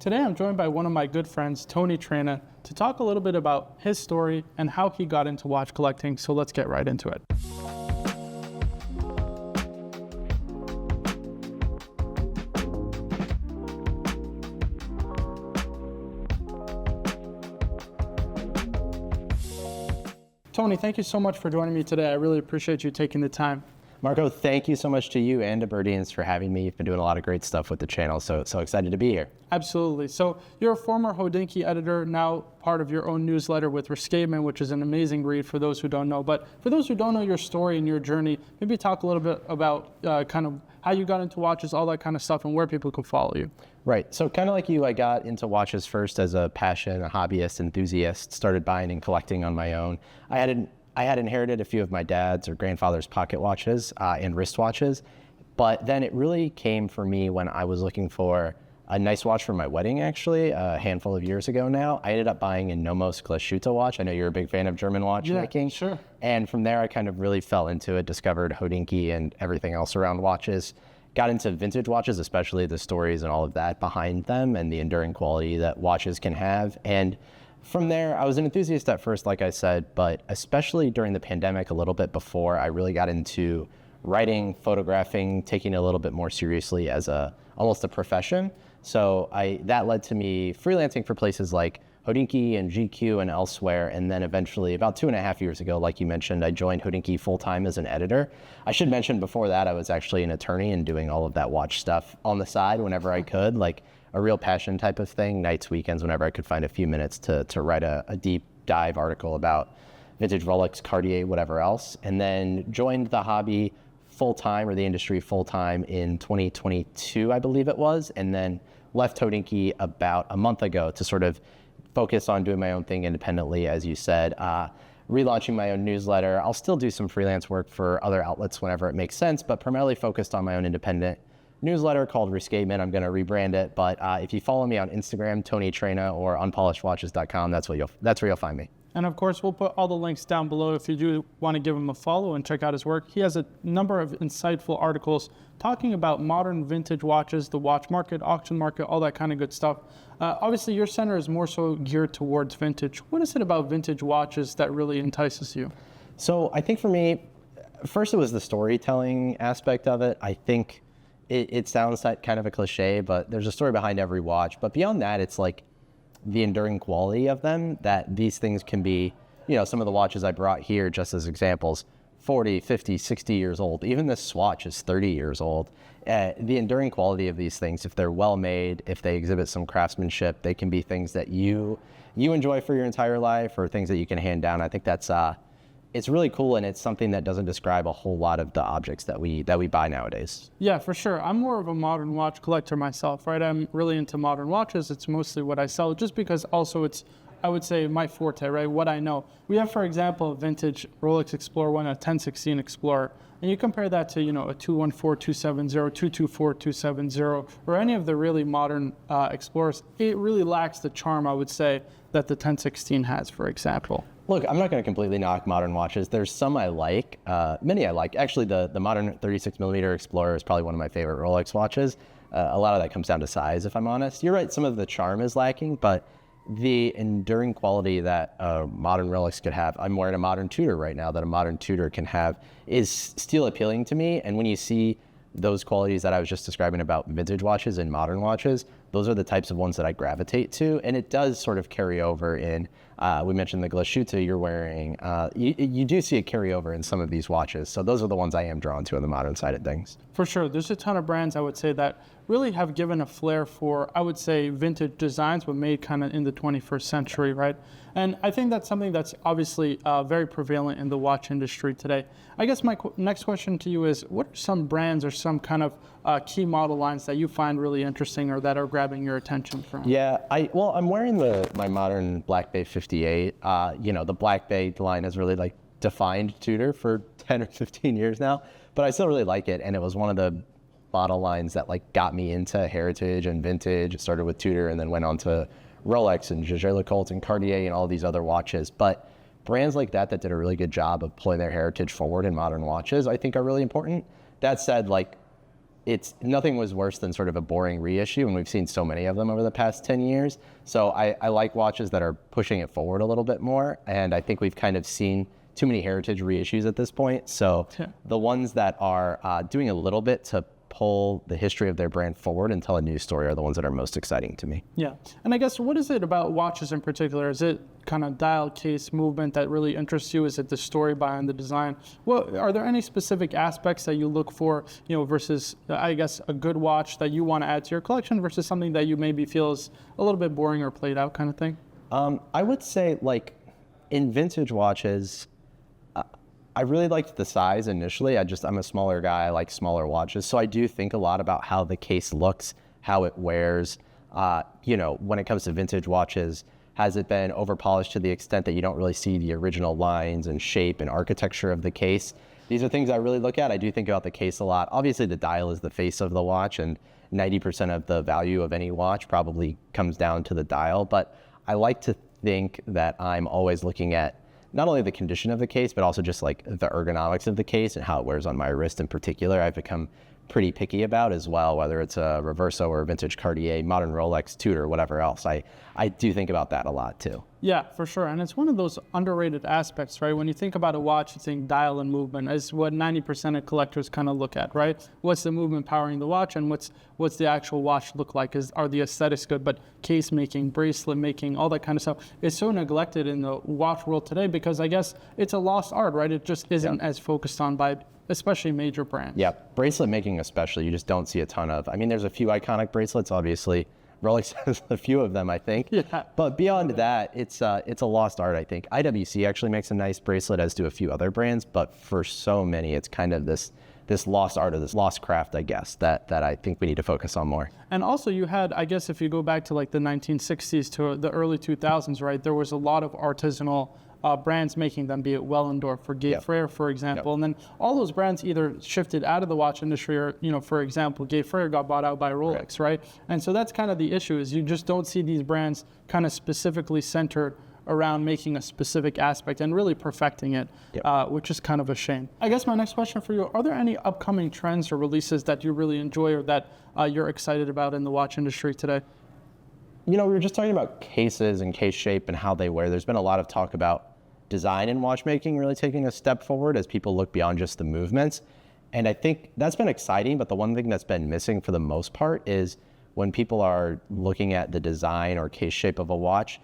Today I'm joined by one of my good friends, Tony Traina, to talk a little bit about his story and how he got into watch collecting. So let's get right into it. Tony, thank you so much for joining me today. I really appreciate you taking the time. Marco, thank you so much to you and to Birdians for having me. You've been doing a lot of great stuff with the channel, so excited to be here. Absolutely. So you're a former Hodinkee editor, now part of your own newsletter with Rescatement, which is an amazing read for those who don't know. But for those who don't know your story and your journey, maybe talk a little bit about kind of how you got into watches, all that kind of stuff, and where people can follow you. Right. So kind of like you, I got into watches first as a passion, a hobbyist, enthusiast, started buying and collecting on my own. I had inherited a few of my dad's or grandfather's pocket watches and wristwatches, but then it really came for me when I was looking for a nice watch for my wedding, actually, a handful of years ago now. I ended up buying a Nomos Glashütte watch. I know you're a big fan of German watchmaking. Yeah, sure. And from there, I kind of really fell into it, discovered Hodinkee and everything else around watches. Got into vintage watches, especially the stories and all of that behind them and the enduring quality that watches can have. And from there, I was an enthusiast at first, like I said, but especially during the pandemic, a little bit before, I really got into writing, photographing, taking it a little bit more seriously as almost a profession. So that led to me freelancing for places like Hodinkee and GQ and elsewhere. And then eventually, about 2.5 years ago, like you mentioned, I joined Hodinkee full-time as an editor. I should mention before that, I was actually an attorney and doing all of that watch stuff on the side whenever I could, like a real passion type of thing, nights, weekends, whenever I could find a few minutes to write a deep dive article about vintage Rolex, Cartier, whatever else. And then joined the hobby full-time, or the industry full-time, in 2022, I believe it was, and then left Hodinkee about a month ago to sort of focus on doing my own thing independently, as you said, relaunching my own newsletter. I'll still do some freelance work for other outlets whenever it makes sense, but primarily focused on my own independent newsletter called Rescatement. I'm going to rebrand it, but if you follow me on Instagram, Tony Traina, or unpolishedwatches.com, that's where you'll find me. And of course, we'll put all the links down below if you do want to give him a follow and check out his work. He has a number of insightful articles talking about modern vintage watches, the watch market, auction market, all that kind of good stuff. Obviously, your center is more so geared towards vintage. What is it about vintage watches that really entices you? So I think for me, first it was the storytelling aspect of it. I think it sounds like kind of a cliche, but there's a story behind every watch. But beyond that, it's like the enduring quality of them, that these things can be, some of the watches I brought here just as examples, 40, 50, 60 years old. Even this swatch is 30 years old. The enduring quality of these things, if they're well made, if they exhibit some craftsmanship, they can be things that you enjoy for your entire life, or things that you can hand down. I think that's it's really cool, and it's something that doesn't describe a whole lot of the objects that we buy nowadays. Yeah, for sure. I'm more of a modern watch collector myself, right? I'm really into modern watches. It's mostly what I sell, just because also it's, I would say, my forte, right? What I know. We have, for example, a vintage Rolex Explorer 1, a 1016 Explorer, and you compare that to, a 214, 270, 224, 270, or any of the really modern Explorers. It really lacks the charm, I would say, that the 1016 has, for example. Look, I'm not going to completely knock modern watches. There's some I like, many I like. Actually, the modern 36mm Explorer is probably one of my favorite Rolex watches. A lot of that comes down to size, if I'm honest. You're right, some of the charm is lacking, but the enduring quality that a modern Rolex could have, I'm wearing a modern Tudor right now, that a modern Tudor can have, is still appealing to me. And when you see those qualities that I was just describing about vintage watches and modern watches, those are the types of ones that I gravitate to. And it does sort of carry over in, we mentioned the Glashütte you're wearing. You do see it carry over in some of these watches. So those are the ones I am drawn to on the modern side of things. For sure. There's a ton of brands, I would say, that really have given a flair for, I would say, vintage designs, but made kind of in the 21st century, right? And I think that's something that's obviously very prevalent in the watch industry today. I guess my next question to you is, what are some brands or some kind of key model lines that you find really interesting or that are grabbing your attention from? Yeah, I'm wearing my modern Black Bay 58. The Black Bay line has really defined Tudor for 10 or 15 years now, but I still really like it. And it was one of the model lines that got me into heritage and vintage. It started with Tudor and then went on to Rolex and Jaeger-LeCoultre and Cartier and all these other watches. But brands like that did a really good job of pulling their heritage forward in modern watches, I think, are really important. That said, it's nothing was worse than sort of a boring reissue, and we've seen so many of them over the past 10 years. So I like watches that are pushing it forward a little bit more, and I think we've kind of seen too many heritage reissues at this point. So the ones that are doing a little bit to pull the history of their brand forward and tell a new story are the ones that are most exciting to me. Yeah. And I guess, what is it about watches in particular? Is it kind of dial, case, movement that really interests you? Is it the story behind the design? Well, are there any specific aspects that you look for, versus, I guess, a good watch that you want to add to your collection versus something that you maybe feel is a little bit boring or played out kind of thing? I would say, like, in vintage watches, I really liked the size initially. I'm a smaller guy. I like smaller watches. So I do think a lot about how the case looks, how it wears. When it comes to vintage watches, has it been over-polished to the extent that you don't really see the original lines and shape and architecture of the case? These are things I really look at. I do think about the case a lot. Obviously, the dial is the face of the watch, and 90% of the value of any watch probably comes down to the dial. But I like to think that I'm always looking at not only the condition of the case, but also just like the ergonomics of the case and how it wears on my wrist in particular. I've become pretty picky about as well, whether it's a Reverso or a vintage Cartier, modern Rolex, Tudor, whatever else. I do think about that a lot too. Yeah, for sure. And it's one of those underrated aspects, right? When you think about a watch, you think dial and movement is what 90% of collectors kind of look at, right? What's the movement powering the watch, and what's the actual watch look like? Are the aesthetics good? But case making, bracelet making, all that kind of stuff is so neglected in the watch world today because I guess it's a lost art, right? It just isn't as focused on by especially major brands. Yeah, bracelet making especially, you just don't see a ton of. I mean, there's a few iconic bracelets, obviously. Rolex has a few of them, I think. Yeah. But beyond that, it's a lost art, I think. IWC actually makes a nice bracelet, as do a few other brands, but for so many, it's kind of this lost art or this lost craft, I guess, that I think we need to focus on more. And also you had, I guess if you go back to like the 1960s to the early 2000s, right, there was a lot of artisanal brands making them, be it Wellendorf or Gay Frere, for example. And then all those brands either shifted out of the watch industry or, for example, Gay Frere got bought out by Rolex, right? And so that's kind of the issue is you just don't see these brands kind of specifically centered around making a specific aspect and really perfecting it, which is kind of a shame. I guess my next question for you, are there any upcoming trends or releases that you really enjoy or that you're excited about in the watch industry today? We were just talking about cases and case shape and how they wear. There's been a lot of talk about design in watchmaking really taking a step forward as people look beyond just the movements. And I think that's been exciting, but the one thing that's been missing for the most part is when people are looking at the design or case shape of a watch,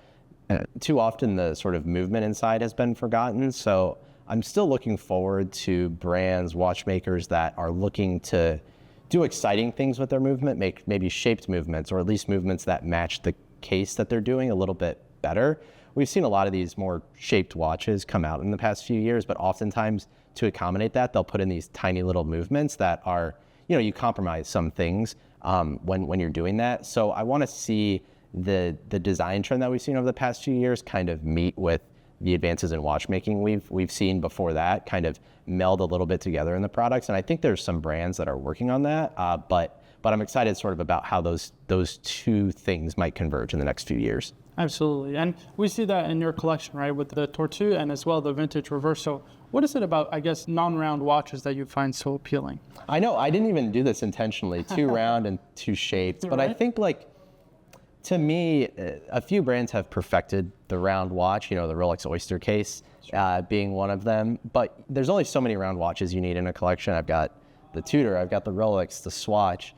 too often the sort of movement inside has been forgotten. So I'm still looking forward to brands, watchmakers that are looking to do exciting things with their movement, make maybe shaped movements or at least movements that match the case that they're doing a little bit better. We've seen a lot of these more shaped watches come out in the past few years, but oftentimes to accommodate that, they'll put in these tiny little movements that are, you compromise some things when you're doing that. So I want to see the design trend that we've seen over the past few years kind of meet with the advances in watchmaking we've seen before that, kind of meld a little bit together in the products. And I think there's some brands that are working on that, but I'm excited sort of about how those two things might converge in the next few years. Absolutely. And we see that in your collection, right, with the Tortue and as well the vintage Reverso. What is it about, I guess, non-round watches that you find so appealing? I know, I didn't even do this intentionally, two round and two shaped, but right? I think to me, a few brands have perfected the round watch, the Rolex Oyster case being one of them, but there's only so many round watches you need in a collection. I've got the Tudor, I've got the Rolex, the Swatch.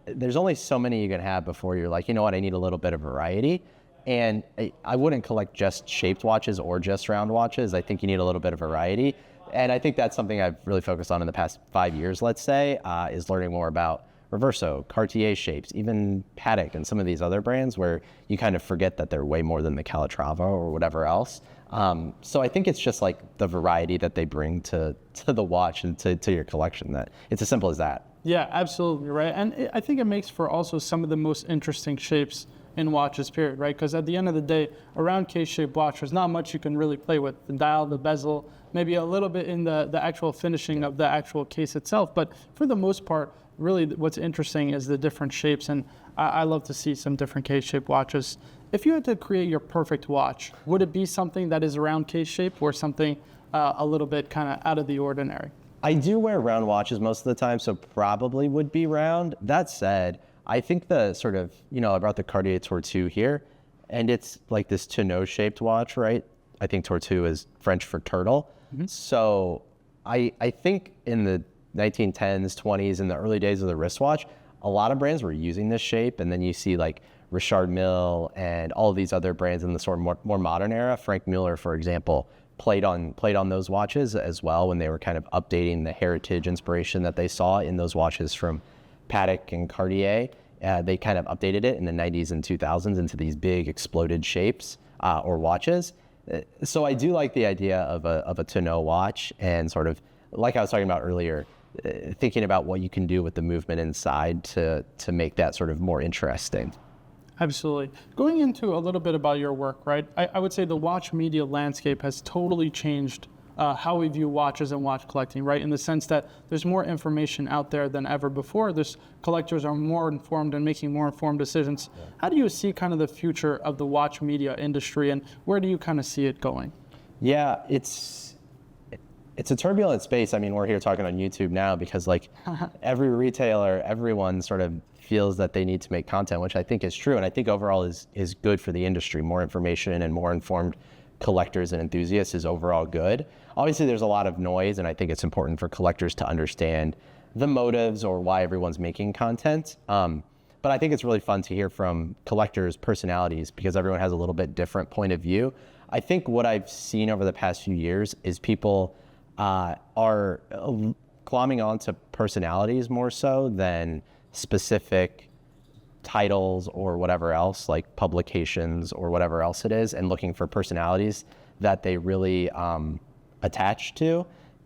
There's only so many you can have before you're like, you know what, I need a little bit of variety. And I wouldn't collect just shaped watches or just round watches. I think you need a little bit of variety. And I think that's something I've really focused on in the past 5 years, let's say, is learning more about Reverso, Cartier shapes, even Patek and some of these other brands where you kind of forget that they're way more than the Calatrava or whatever else. So I think it's just like the variety that they bring to the watch and to your collection, that it's as simple as that. Yeah, absolutely, right. And I think it makes for also some of the most interesting shapes in watches, period, right? Because at the end of the day, a round case-shaped watch, there's not much you can really play with. The dial, the bezel, maybe a little bit in the actual finishing of the actual case itself. But for the most part, really what's interesting is the different shapes. And I love to see some different case-shaped watches. If you had to create your perfect watch, would it be something that is a round case shape or something a little bit kind of out of the ordinary? I do wear round watches most of the time, so probably would be round. That said, I think the sort of, I brought the Cartier Tortue here, and it's like this tonneau shaped watch, right? I think Tortue is French for turtle. So I think in the 1910s, 20s, in the early days of the wristwatch, a lot of brands were using this shape, and then you see like Richard Mille and all of these other brands in the sort of more modern era. Frank Mueller, for example, played on those watches as well when they were kind of updating the heritage inspiration that they saw in those watches from Patek and Cartier. They kind of updated it in the 90s and 2000s into these big exploded shapes or watches. So I do like the idea of a tonneau watch, and sort of like I was talking about earlier, thinking about what you can do with the movement inside to make that sort of more interesting. Absolutely. Going into a little bit about your work, right? I would say the watch media landscape has totally changed how we view watches and watch collecting, right? In the sense that there's more information out there than ever before. Collectors are more informed and making more informed decisions. Yeah. How do you see kind of the future of the watch media industry, and where do you kind of see it going? Yeah, it's a turbulent space. I mean, we're here talking on YouTube now because like every retailer, everyone sort of feels that they need to make content, which I think is true. And I think overall is good for the industry. More information and more informed collectors and enthusiasts is overall good. Obviously, there's a lot of noise, and I think it's important for collectors to understand the motives or why everyone's making content. But I think it's really fun to hear from collectors' personalities because everyone has a little bit different point of view. I think what I've seen over the past few years is people are glomming onto personalities more so than specific titles or whatever else, like publications or whatever else it is, and looking for personalities that they really attach to,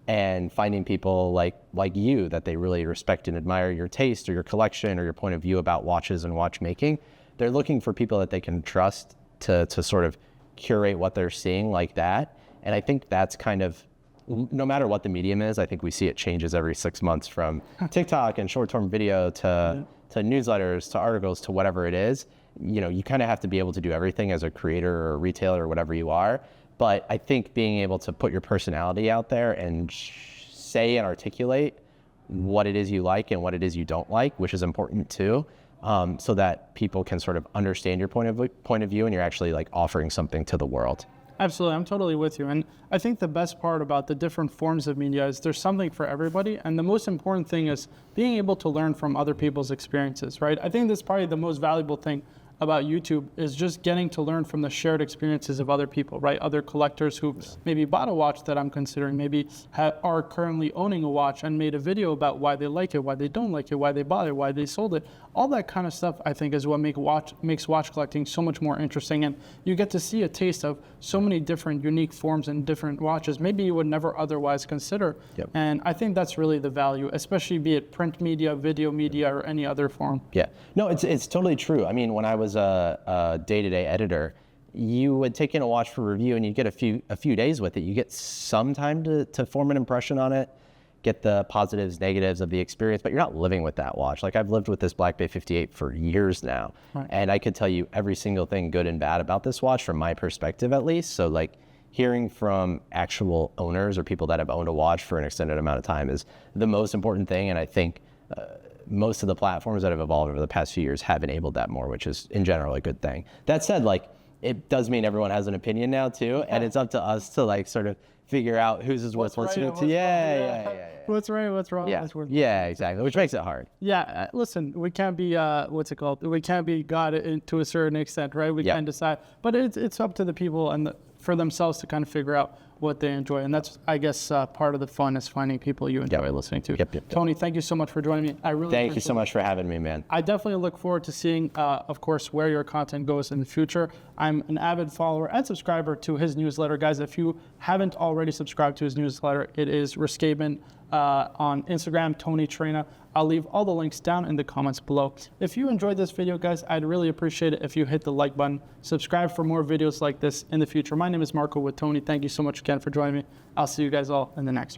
and finding people like you that they really respect and admire your taste or your collection or your point of view about watches and watchmaking. They're looking for people that they can trust to sort of curate what they're seeing like that. And I think that's kind of, no matter what the medium is, I think we see it changes every 6 months, from TikTok and short-term video to newsletters to articles to whatever it is. You kind of have to be able to do everything as a creator or a retailer or whatever you are. But I think being able to put your personality out there and say and articulate what it is you like and what it is you don't like, which is important too, so that people can sort of understand your point of view and you're actually like offering something to the world. Absolutely, I'm totally with you. And I think the best part about the different forms of media is there's something for everybody. And the most important thing is being able to learn from other people's experiences, right? I think that's probably the most valuable thing about YouTube, is just getting to learn from the shared experiences of other people, right? Other collectors who maybe bought a watch that I'm considering, maybe are currently owning a watch and made a video about why they like it, why they don't like it, why they bought it, why they sold it. All that kind of stuff, I think, is what makes watch collecting so much more interesting. And you get to see a taste of so many different unique forms and different watches maybe you would never otherwise consider. Yep. And I think that's really the value, especially be it print media, video media, or any other form. Yeah, no, it's totally true. I mean, when I was a day-to-day editor, you would take in a watch for review and you get a few days with it. You get some time to form an impression on it, get the positives, negatives of the experience, but you're not living with that watch. Like, I've lived with this Black Bay 58 for years now, right, and I could tell you every single thing good and bad about this watch from my perspective at least. So like, hearing from actual owners or people that have owned a watch for an extended amount of time is the most important thing, and I think most of the platforms that have evolved over the past few years have enabled that more, which is in general a good thing. That said, like, it does mean everyone has an opinion now too, and it's up to us to like sort of figure out whose is what's listening to. Yeah. What's right, what's wrong, yeah. what's worth. Yeah, exactly, which makes it hard. Yeah, listen, we can't be, we can't be God to a certain extent, right? We can decide, but it's up to the people and for themselves to kind of figure out what they enjoy. And that's, I guess, part of the fun is finding people you enjoy listening to. Yep. Tony, thank you so much for joining me. I really Thank you so much for having me, man. I definitely look forward to seeing, of course, where your content goes in the future. I'm an avid follower and subscriber to his newsletter. Guys, if you haven't already subscribed to his newsletter, it is Riskaven on Instagram, Tony Traina. I'll leave all the links down in the comments below. If you enjoyed this video, guys, I'd really appreciate it if you hit the like button. Subscribe for more videos like this in the future. My name is Marco with Tony. Thank you so much again for joining me. I'll see you guys all in the next one.